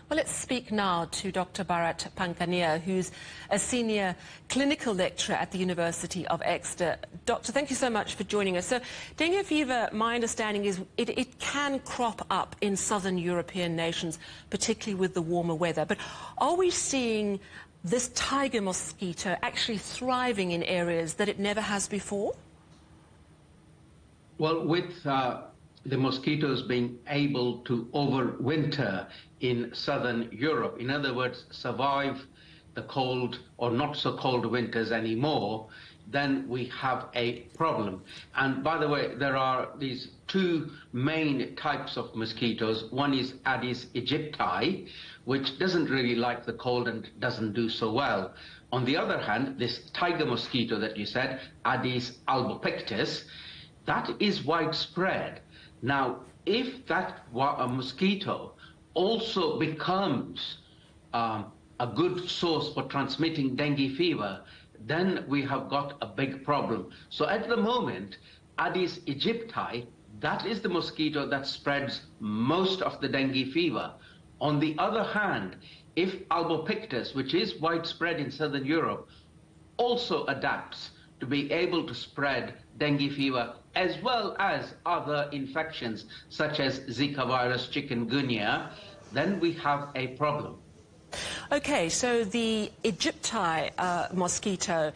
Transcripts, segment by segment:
Well, let's speak now to Dr. Bharat Pankhania, who's a senior clinical lecturer at the University of Exeter. Doctor, thank you so much for joining us. So, dengue fever, my understanding is it can crop up in southern European nations, particularly with the warmer weather. But are we seeing this tiger mosquito actually thriving in areas that it never has before? Well, with the mosquitoes being able to overwinter in southern Europe, in other words, survive the cold or not so cold winters anymore, then we have a problem. And by the way, there are these two main types of mosquitoes. One is Aedes aegypti, which doesn't really like the cold and doesn't do so well. On the other hand, this tiger mosquito that you said, Aedes albopictus, that is widespread. Now, if that mosquito also becomes a good source for transmitting dengue fever, then we have got a big problem. So at the moment, Aedes aegypti, that is the mosquito that spreads most of the dengue fever. On the other hand, if albopictus, which is widespread in southern Europe, also adapts to be able to spread dengue fever as well as other infections such as Zika virus, chikungunya, then we have a problem. Okay, so the aegypti mosquito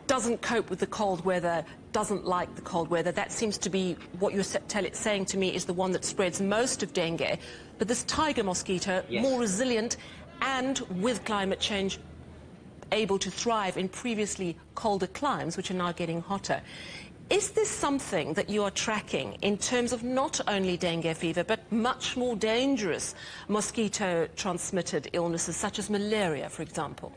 doesn't cope with the cold weather, doesn't like the cold weather. That seems to be what you're saying to me is the one that spreads most of dengue. But this tiger mosquito, yes, more resilient and with climate change able to thrive in previously colder climes, which are now getting hotter. Is this something that you are tracking in terms of not only dengue fever, but much more dangerous mosquito-transmitted illnesses, such as malaria, for example?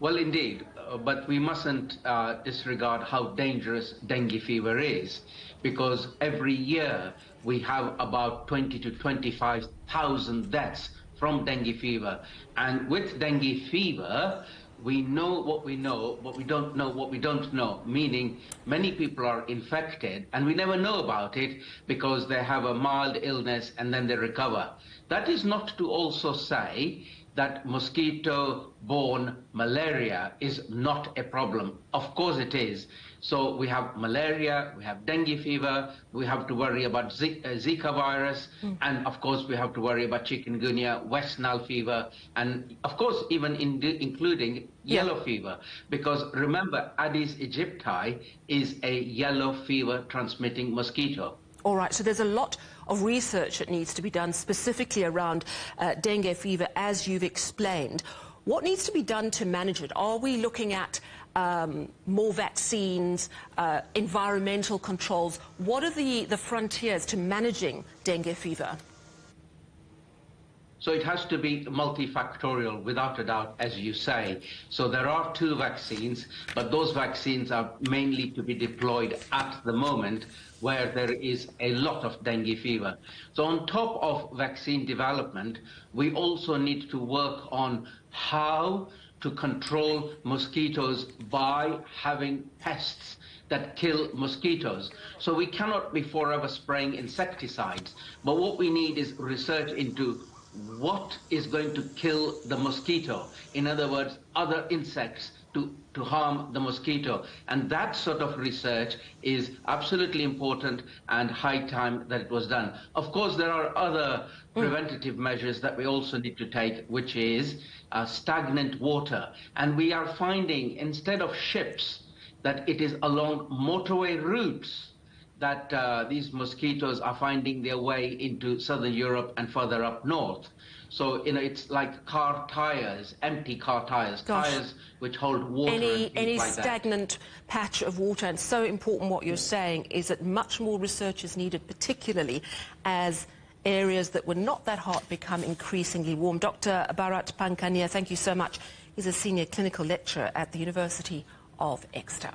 Well, indeed, but we mustn't disregard how dangerous dengue fever is, because every year we have about 20 to 25,000 deaths from dengue fever. And with dengue fever, we know what we know, but we don't know what we don't know, meaning many people are infected and we never know about it because they have a mild illness and then they recover. That is not to also say that mosquito-borne malaria is not a problem. Of course it is. So we have malaria, we have dengue fever, we have to worry about Zika virus, and of course we have to worry about chikungunya, West Nile fever, and of course even including yellow fever. Because remember, Aedes aegypti is a yellow fever transmitting mosquito. All right, so there's a lot of research that needs to be done specifically around dengue fever, as you've explained. What needs to be done to manage it? Are we looking at more vaccines, environmental controls? What are the frontiers to managing dengue fever? So it has to be multifactorial, without a doubt, as you say. So there are two vaccines, but those vaccines are mainly to be deployed at the moment where there is a lot of dengue fever. So on top of vaccine development, we also need to work on how to control mosquitoes by having pests that kill mosquitoes. So we cannot be forever spraying insecticides, but what we need is research into what is going to kill the mosquito. In other words, other insects to harm the mosquito. And that sort of research is absolutely important and high time that it was done. Of course, there are other preventative measures that we also need to take, which is stagnant water. And we are finding, instead of ships, that it is along motorway routes that these mosquitoes are finding their way into southern Europe and further up north. So, you know, it's like car tires, empty car tires, tires which hold water and things any like stagnant patch of water. And so important what you're saying is that much more research is needed, particularly as areas that were not that hot become increasingly warm. Dr. Bharat Pankhania, thank you so much. He's a senior clinical lecturer at the University of Exeter.